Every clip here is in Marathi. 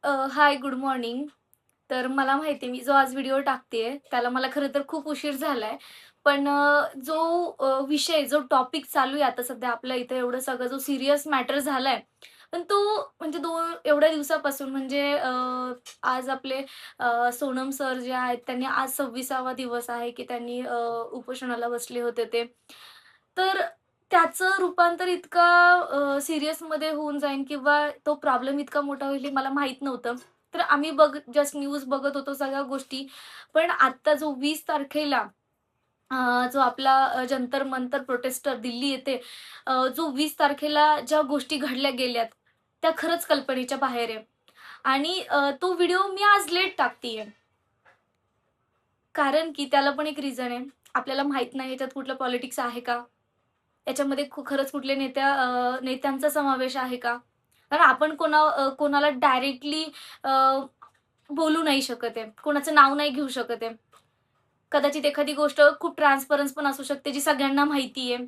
हाय, गुड मॉर्निंग. तर मला माहिती आहे, मी जो आज व्हिडिओ टाकतेय, त्याला मला खरं तर खूप उशीर झालाय. पण जो जो टॉपिक चालू आहे आता सध्या आपल्या इथे एवढं सगळं जो सीरियस मॅटर झालाय, पण तो म्हणजे एवढ्या दिवसापासून म्हणजे आज आपले सोनम सर जे आहेत, त्यांनी आज 26वा दिवस आहे, की त्यांनी उपोषणाला बसले होते ते. तर त्याचं रूपांतर इतका सीरियसमध्ये होऊन जाईन किंवा तो प्रॉब्लेम इतका मोठा होईल हे मला माहीत नव्हतं. तर आम्ही जस्ट न्यूज बघत होतो सगळ्या गोष्टी. पण आत्ता जो 20 तारखेला जो आपला जंतर मंतर प्रोटेस्टर दिल्ली येथे जो 20 तारखेला ज्या गोष्टी घडल्या गेल्यात, त्या खरंच कल्पनेच्या बाहेर आहे. आणि तो व्हिडिओ मी आज लेट टाकतीये. कारण की त्याला पण एक रिझन आहे. आपल्याला माहीत नाही याच्यात कुठलं पॉलिटिक्स आहे का? याच्यामध्ये खरंच कुठल्या नेत्यांचा समावेश आहे का? कारण आपण कोणाला डायरेक्टली बोलू नाही शकत आहे. कोणाचं नाव नाही घेऊ शकत आहे. कदाचित एखादी गोष्ट खूप ट्रान्सपरन्स पण असू शकते, जी सगळ्यांना माहिती आहे.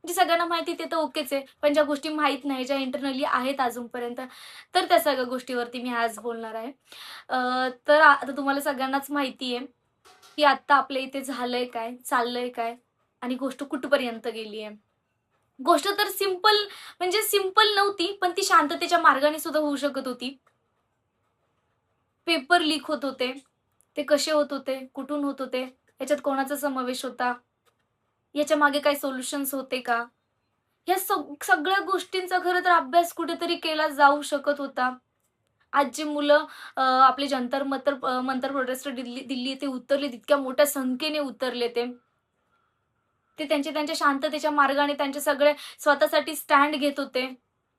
जी सगळ्यांना माहिती ते तर ओकेच आहे. पण ज्या गोष्टी माहीत नाही, ज्या इंटरनली आहेत अजूनपर्यंत, तर त्या सगळ्या गोष्टीवरती मी आज बोलणार आहे. तर आता तुम्हाला सगळ्यांनाच माहिती आहे, की आत्ता आपल्या इथे झालंय काय, चाललंय काय आणि गोष्ट कुठपर्यंत गेली आहे. गोष्ट तर सिंपल नव्हती, पण ती शांततेच्या मार्गाने सुद्धा होऊ शकत होती. पेपर लीक होत होते. ते कसे होत होते? कुठून होत होते? याच्यात कोणाचा समावेश होता? याच्या मागे काही सोल्युशन्स होते का? या सगळ्या गोष्टींचा खरं तर अभ्यास कुठेतरी केला जाऊ शकत होता. आज जी मुलं आपले मंतर प्रोटेस्टर दिल्ली येथे उतरले, तितक्या मोठ्या संख्येने उतरले ते. ते त्यांच्या शांततेच्या मार्गाने त्यांचे सगळे स्वतःसाठी स्टँड घेत होते.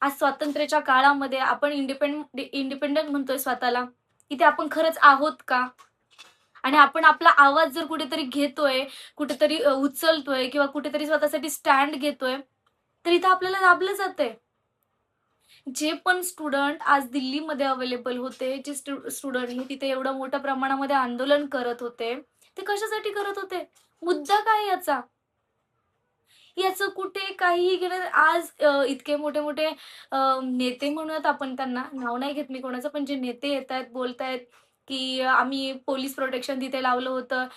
आज स्वातंत्र्याच्या काळामध्ये आपण इंडिपेंडंट म्हणतोय स्वतःला. इथे आपण खरंच आहोत का? आणि आपण आपला आवाज जर कुठेतरी घेतोय, कुठेतरी उचलतोय किंवा कुठेतरी स्वतःसाठी स्टँड घेतोय, तर इथं आपल्याला दाबलं जातंय. जे पण स्टुडंट आज दिल्लीमध्ये अवेलेबल होते, जे स्टुडंट हे तिथे एवढ्या मोठ्या प्रमाणामध्ये आंदोलन करत होते, ते कशासाठी करत होते? मुद्दा काय याचा? याचं कुठे काहीही घेणं आज इतके मोठे-मोठे नेते म्हणूयात आपण त्यांना, नाव नाही घेत मी कोणाचं, पण जे नेते येतायत, बोलतायत, की आम्ही पोलीस प्रोटेक्शन तिथे लावलं होतं.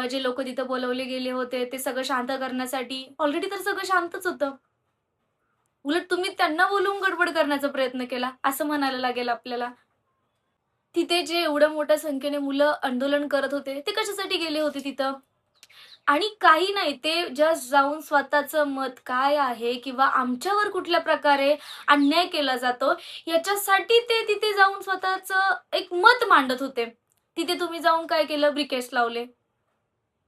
जे लोकं तिथे बोलावले गेले होते, ते सगळं शांत करण्यासाठी. ऑलरेडी तर सगळं शांतच होतं. उलट तुम्ही त्यांना बोलवून गडबड करण्याचा प्रयत्न केला, असं म्हणायला लागेल आपल्याला. तिथे जे एवढ्या मोठ्या संख्येने मुलं आंदोलन करत होते, ते कशासाठी गेले होते तिथं? आणि काही नाही, ते जस्ट जाऊन स्वतःचं मत काय आहे किंवा आमच्यावर कुठल्या प्रकारे अन्याय केला जातो, याच्यासाठी ते तिथे जाऊन स्वतःचं एक मत मांडत होते. तिथे तुम्ही जाऊन काय केलं? ब्रिकेट्स लावले.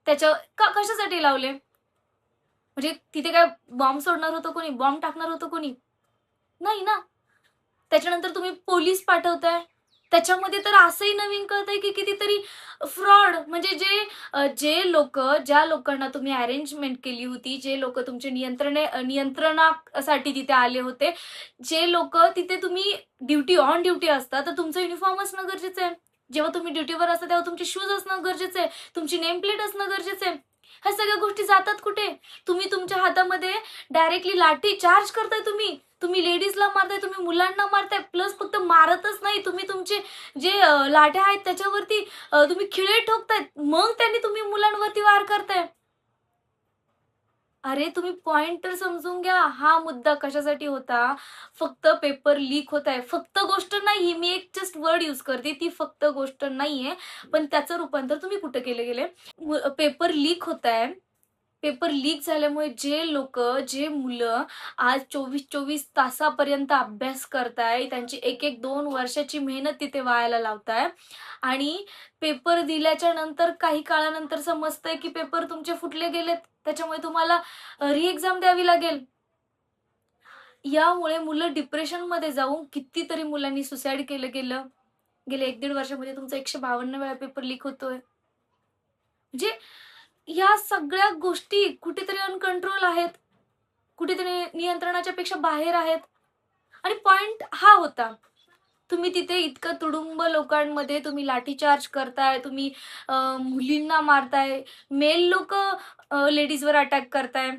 कशासाठी लावले? म्हणजे तिथे काय बॉम्ब सोडणार होतं कोणी? बॉम्ब टाकणार होतं कोणी? नाही ना. त्याच्यानंतर तुम्ही पोलीस पाठवताय. त्याच्यामध्ये तर असंही नवीन कळतंय, की कितीतरी फ्रॉड म्हणजे जे लोकं ज्या लोकांना तुम्ही अरेंजमेंट केली होती, जे लोकं तुमचे नियंत्रणासाठी तिथे आले होते, जे लोकं तिथे तुम्ही ऑन ड्युटी असता, तर तुमचं युनिफॉर्म असणं गरजेचं आहे. जेव्हा तुम्ही ड्युटीवर असता, तेव्हा तुमचे शूज असणं गरजेचं आहे. तुमची नेम प्लेट असणं गरजेचं आहे. ह्या सगळ्या गोष्टी जातात कुठे? तुम्ही तुमच्या हातामध्ये डायरेक्टली लाठी चार्ज करताय तुम्ही. तुम्ही लेडीजला मारताय, तुम्ही मुलांना मारताय. प्लस फक्त मारतच नाही, तुम्ही तुमचे लाठ्या आहेत त्याच्यावरती तुम्ही खिळे ठोकताय. मग त्यांनी तुम्ही मुलांवरती वार करताय. अरे तुम्ही पॉइंट तर समजून घ्या. हा मुद्दा कशासाठी होता? फक्त पेपर लीक होत आहे. फक्त गोष्ट नाही मी एक जस्ट वर्ड यूज करते. ती फक्त गोष्ट नाहीये. पण त्याचं रूपांतर तुम्ही कुठे केले गेले? पेपर लीक होत आहे. पेपर लीक झाल्यामुळे जे मुलं आज 24-24 तासापर्यंत अभ्यास करताय, त्यांची 1-1, 2 वर्षाची मेहनत तिथे वायाला लावताय आणि पेपर दिल्याच्या नंतर काही काळानंतर समजतंय, की पेपर तुमचे फुटले गेलेत. त्याच्यामुळे तुम्हाला एक्झाम द्यावी लागेल. यामुळे मुलं डिप्रेशनमध्ये जाऊन कितीतरी मुलांनी सुसाईड केलं गेलं. गेल्या 1-1.5 वर्षामध्ये तुमचा 152 वेळा पेपर लीक होतोय. म्हणजे ह्या सगळ्या गोष्टी कुठेतरी अनकंट्रोल आहेत. कुठेतरी नियंत्रणाच्या पेक्षा बाहेर आहेत. आणि पॉइंट हा होता. तुम्ही तिथे इतकं तुडुंब लोकांमध्ये तुम्ही लाठीचार्ज करताय, तुम्ही मुलींना मारताय, मेल लोकं लेडीजवर अटॅक करताय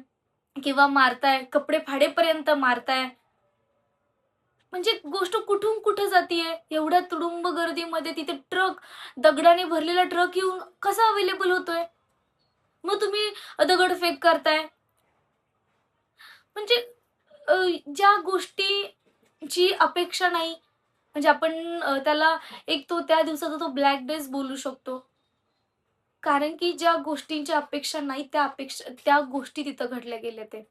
किंवा मारताय, कपडे फाडेपर्यंत मारताय. म्हणजे गोष्ट कुठून कुठे जातीये, एवढ्या तुडुंब गर्दीमध्ये तिथे ट्रक, दगडाने भरलेला ट्रक येऊन कसा अवेलेबल होतोय? मग तुम्ही दगडफेक करताय. म्हणजे अ, ज्या गोष्टीची अपेक्षा नाही, म्हणजे आपण त्याला एक तो त्या दिवसाचा तो ब्लॅक डेज बोलू शकतो. कारण की ज्या गोष्टींची अपेक्षा नाही, त्या गोष्टी तिथं घडल्या गेल्या ते.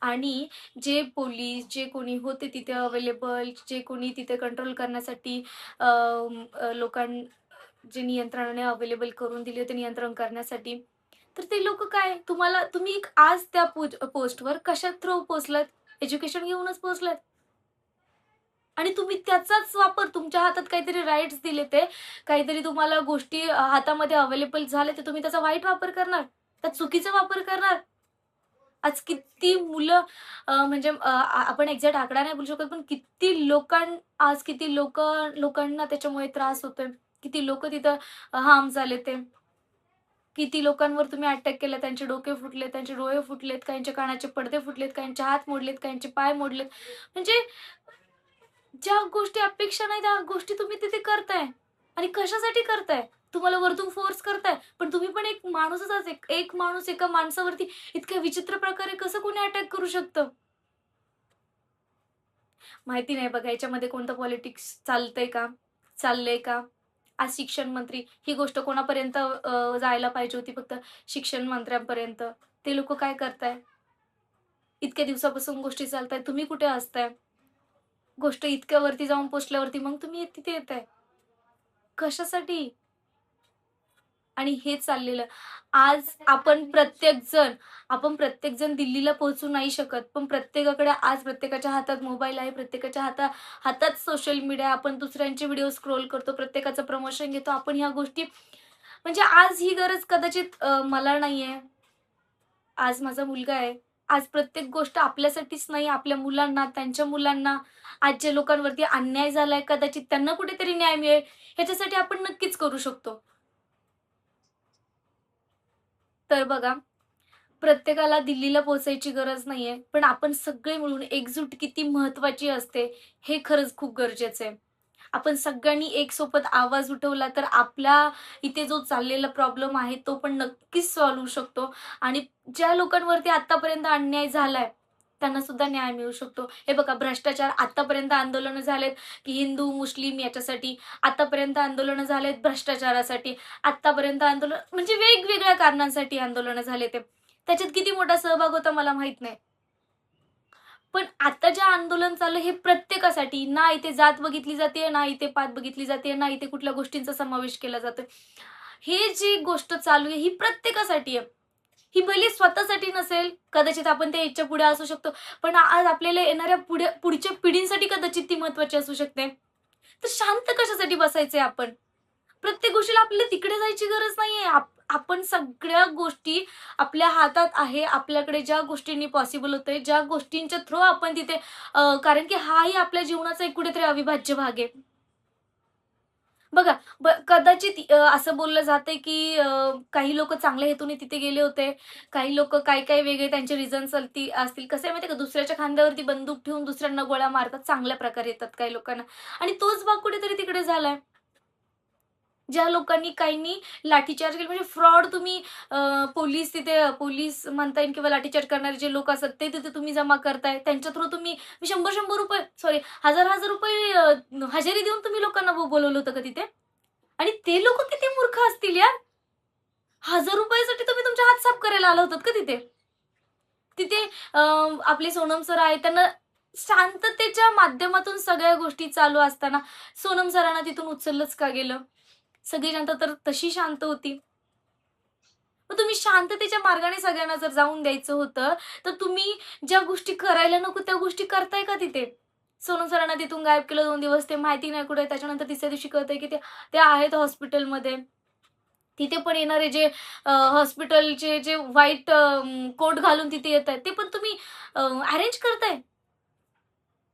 आणि जे पोलीस, जे कोणी होते तिथे अवेलेबल, जे कोणी तिथे कंट्रोल करण्यासाठी अ, लोकां जे नियंत्रणाने अवेलेबल करून दिले होते नियंत्रण करण्यासाठी, तर ते लोकं काय तुम्ही आज त्या पोस्टवर कशा थ्रू पोहोचलात? एज्युकेशन घेऊनच पोहोचलात. आणि तुम्ही त्याचाच वापर तुमच्या हातात काहीतरी राइट्स दिले ते, काहीतरी तुम्हाला गोष्टी हातामध्ये अवेलेबल झाल्या, तर तुम्ही त्याचा वाईट वापर करणार, त्या चुकीचा वापर करणार. आज किती मुलं म्हणजे आपण एक्झॅक्ट आकडा नाही बोलू शकत, पण किती लोकांना त्याच्यामुळे त्रास होतोय. किती लोकं तिथं हार्म झाले ते. किती लोकांवर तुम्ही अटॅक केला, त्यांचे डोके फुटले, त्यांचे डोळे फुटलेत, काहींच्या कानाचे पडदे फुटलेत, काहींचे हात मोडलेत, काहींचे पाय मोडलेत. म्हणजे ज्या गोष्टी अपेक्षा नाही त्या गोष्टी तुम्ही तिथे करताय. आणि कशासाठी करताय? तुम्हाला वरतून फोर्स करताय. पण तुम्ही पण एक माणूसच आहात. एक एक माणूस एका माणसावरती इतक्या विचित्र प्रकारे कसं कोणी अटॅक करू शकतं? माहिती नाही बघा याच्यामध्ये कोणतं पॉलिटिक्स चालतंय का? चाललंय का? आज शिक्षण मंत्री ही गोष्ट कोणापर्यंत जायला पाहिजे होती फक्त शिक्षण मंत्र्यांपर्यंत. ते लोकं काय करताय? इतक्या दिवसापासून गोष्टी चालतायत. तुम्ही कुठे असताय? गोष्ट इतक्या वरती जाऊन पोहोचल्यावरती मग तुम्ही तिथे येताय. कशासाठी? आणि हेच चाललेलं. आज आपण प्रत्येक जण दिल्लीला पोहोचू नाही शकत. पण प्रत्येकाकडे आज प्रत्येकाच्या हातात मोबाईल आहे. प्रत्येकाच्या हातात सोशल मीडिया. आपण दुसऱ्यांचे व्हिडिओ स्क्रोल करतो. प्रत्येकाचं प्रमोशन घेतो. आपण ह्या गोष्टी म्हणजे आज ही गरज कदाचित मला नाहीये. आज माझा मुलगा आहे. आज प्रत्येक गोष्ट आपल्यासाठीच नाही, आपल्या मुलांना, त्यांच्या मुलांना, आज ज्या लोकांवरती अन्याय झालाय कदाचित त्यांना कुठेतरी न्याय मिळेल, ह्याच्यासाठी आपण नक्कीच करू शकतो. तर बघा, प्रत्येकाला दिल्लीला पोहोचायची गरज नाहीये. पण आपण सगळे मिळून एकजूट किती महत्त्वाची असते, हे खरंच खूप गरजेचं आहे. आपण सगळ्यांनी एक सोबत आवाज उठवला तर आपल्या इथे जो चाललेला प्रॉब्लेम आहे, तो पण नक्कीच सॉल्व्ह होऊ शकतो आणि ज्या लोकांवरती आत्तापर्यंत अन्याय झालाय, त्यांना सुद्धा न्याय मिळू शकतो. हे बघा भ्रष्टाचार आत्तापर्यंत आंदोलनं झालेत, की हिंदू, मुस्लिम याच्यासाठी. आत्तापर्यंत आंदोलनं झालेत भ्रष्टाचारासाठी. आत्तापर्यंत आंदोलन म्हणजे वेगवेगळ्या कारणांसाठी आंदोलनं झाले ते. त्याच्यात किती मोठा सहभाग होता मला माहीत नाही. पण आता जे आंदोलन चाललं हे प्रत्येकासाठी. ना इथे जात बघितली जाते, ना इथे पात बघितली जाते, ना इथे कुठल्या गोष्टींचा समावेश केला जातोय. हे जी गोष्ट चालू आहे ही प्रत्येकासाठी आहे. ही भले स्वतःसाठी नसेल, कदाचित आपण त्या इच्छा पुढे असू शकतो. पण आज आपल्याला येणाऱ्या पुढच्या पिढींसाठी कदाचित ती महत्त्वाची असू शकते. तर शांत कशासाठी बसायचंय आपण? प्रत्येक गोष्टीला आपल्याला तिकडे जायची गरज नाहीये. आपण सगळ्या गोष्टी आपल्या हातात आहे. आपल्याकडे ज्या गोष्टींनी पॉसिबल होतंय, ज्या गोष्टींच्या थ्रू आपण तिथे कारण की हाही आपल्या जीवनाचा एक कुठेतरी अविभाज्य भाग आहे. बघा, कदाचित असं बोललं जातंय, की काही लोकं चांगल्या हेतूने तिथे गेले होते. काही लोकं काही वेगळे त्यांचे रिझन्स असतील. कसं आहे माहिती आहे का, दुसऱ्याच्या खांद्यावरती बंदूक ठेवून दुसऱ्यांना गोळ्या मारतात. चांगल्या प्रकारे येतात काही लोकांना आणि तोच भाग कुठेतरी तिकडे झालाय. ज्या लोकांनी काहींनी लाठीचार्ज केला म्हणजे फ्रॉड तुम्ही पोलीस म्हणता येईल किंवा लाठीचार्ज करणारे जे लोक असतात ते तिथे तुम्ही जमा करताय. त्यांच्या थ्रू तुम्ही ₹100-100 सॉरी ₹1000-1000 हजेरी देऊन तुम्ही लोकांना बोलवलं होतं का तिथे? आणि ते लोकं किती मूर्ख असतील यार! ₹1000 साठी तुम्ही तुमचे हात साफ करायला आला होतात का तिथे? तिथे आपले सोनम सर आहेत त्यांना शांततेच्या माध्यमातून सगळ्या गोष्टी चालू असताना सोनम सरांना तिथून उचललंच का गेलं? सगळी जनता तर तशी शांत होती. मग तुम्ही शांततेच्या मार्गाने सगळ्यांना जर जाऊन द्यायचं होतं, तर तुम्ही ज्या गोष्टी करायला नको त्या गोष्टी करताय का तिथे? सोनम सरांना तिथून गायब केलं 2 दिवस ते माहिती नाही कुठे आहे. त्याच्यानंतर तिसऱ्या दिवशी कळतंय की ते ते आहेत हॉस्पिटलमध्ये. तिथे पण येणारे जे हॉस्पिटलचे जे व्हाईट कोट घालून तिथे येतायत, ते पण तुम्ही अरेंज करताय.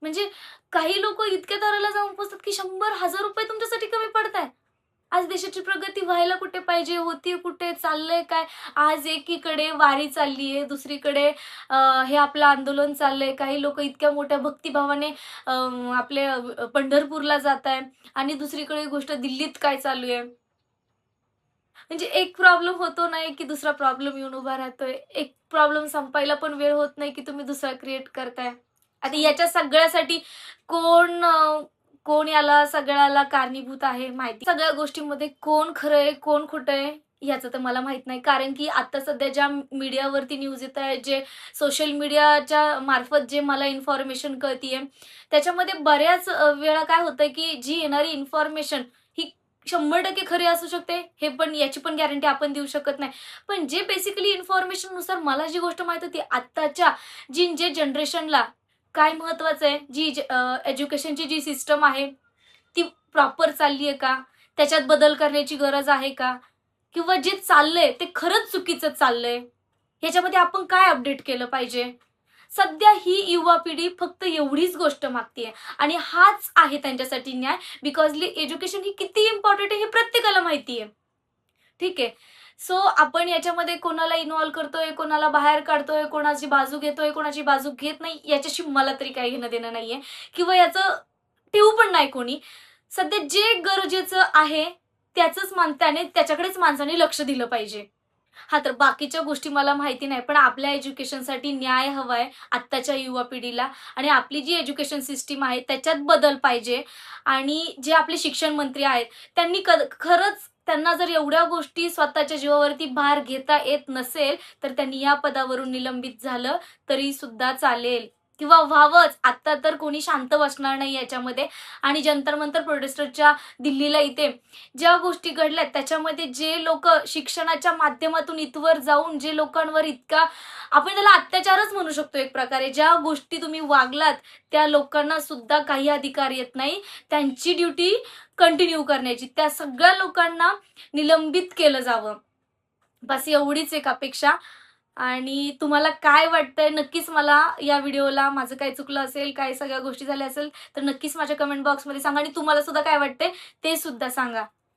म्हणजे काही लोकं इतक्या दाराला जाऊन पोहोचतात की ₹100,000 तुमच्यासाठी कमी पडताय. आज देशाची प्रगती व्हायला कुठे पाहिजे, होती कुठे, चाललंय काय? आज एकीकडे वारी चाललीये, दुसरीकडे हे आपलं आंदोलन चाललंय. काही लोकं इतक्या मोठ्या भक्तिभावाने आपले पंढरपूरला जाताय आणि दुसरीकडे गोष्ट दिल्लीत काय चालू आहे. म्हणजे एक प्रॉब्लेम होतो नाही, की दुसरा प्रॉब्लेम येऊन उभा राहतोय. एक प्रॉब्लेम संपायला पण वेळ होत नाही, की तुम्ही दुसरा क्रिएट करताय. आता याच्या सगळ्यासाठी कोण कोण याला सगळ्याला कारणीभूत आहे माहिती. सगळ्या गोष्टींमध्ये कोण खरं आहे, कोण खोटं आहे याचं तर मला माहीत नाही. कारण की आता सध्या ज्या मीडियावरती न्यूज येत आहेत, जे सोशल मीडियाच्या मार्फत जे मला इन्फॉर्मेशन कळतीये, त्याच्यामध्ये बऱ्याच वेळा काय होतंय, की जी येणारी इन्फॉर्मेशन ही 100% खरी असू शकते, हे पण याची पण गॅरंटी आपण देऊ शकत नाही. पण जे बेसिकली इन्फॉर्मेशननुसार मला जी गोष्ट माहीत होती, आत्ताच्या जे जनरेशनला काय महत्त्वाचं आहे, एज्युकेशनची जी सिस्टम आहे, ती प्रॉपर चालली आहे का? त्याच्यात बदल करण्याची गरज आहे का? किंवा जे चाललंय ते खरंच चुकीचं चाललंय? ह्याच्यामध्ये आपण काय अपडेट केलं पाहिजे? सध्या ही युवा पिढी फक्त एवढीच गोष्ट मागतीये आणि हाच आहे त्यांच्यासाठी न्याय. बिकॉजली एज्युकेशन ही किती इम्पॉर्टंट आहे हे प्रत्येकाला माहिती आहे. ठीक आहे. सो आपण याच्यामध्ये कोणाला इन्व्हॉल्व करतोय, कोणाला बाहेर काढतोय, कोणाची बाजू घेतोय, कोणाची बाजू घेत नाही, याच्याशी मला तरी काही घेणं-देणं नाहीये किंवा याचं ठेवू पण नाही कोणी. सध्या जे गरजेचं आहे त्याने त्याच्याकडेच माणसाने लक्ष दिलं पाहिजे. हां, तर बाकीच्या गोष्टी मला माहिती नाही. पण आपल्या एज्युकेशनसाठी न्याय हवाय आत्ताच्या युवा पिढीला आणि आपली जी एज्युकेशन सिस्टम आहे त्याच्यात बदल पाहिजे आणि जे आपले शिक्षण मंत्री आहेत त्यांनी खरंच त्यांना जर एवढ्या गोष्टी स्वतःच्या जीवावरती भार घेता येत नसेल, तर त्यांनी या पदावरून निलंबित झालं तरी सुद्धा चालेल किंवा व्हावंच. आत्ता तर कोणी शांत बसणार नाही याच्यामध्ये आणि जंतर मंतर प्रोटेस्टरच्या दिल्लीला इथे ज्या गोष्टी घडल्यात त्याच्यामध्ये जे लोकं शिक्षणाच्या माध्यमातून इथवर जाऊन जे लोकांवर इतका आपण त्याला अत्याचारच म्हणू शकतो एक प्रकारे. ज्या गोष्टी तुम्ही वागलात त्या लोकांना सुद्धा काही अधिकार येत नाही. त्यांची ड्युटी कंटिन्यू करण्याची. त्या सगळ्या लोकांना निलंबित केलं जावं. बस एवढीच एक अपेक्षा. आणि तुम्हाला काय वाटतंय नक्कीच मला या व्हिडिओला माझं काही चुकलं असेल, काही सगळ्या गोष्टी झाल्या असेल, तर नक्कीच माझ्या कमेंट बॉक्समध्ये सांगा आणि तुम्हाला सुद्धा काय वाटतंय ते सुद्धा सांगा.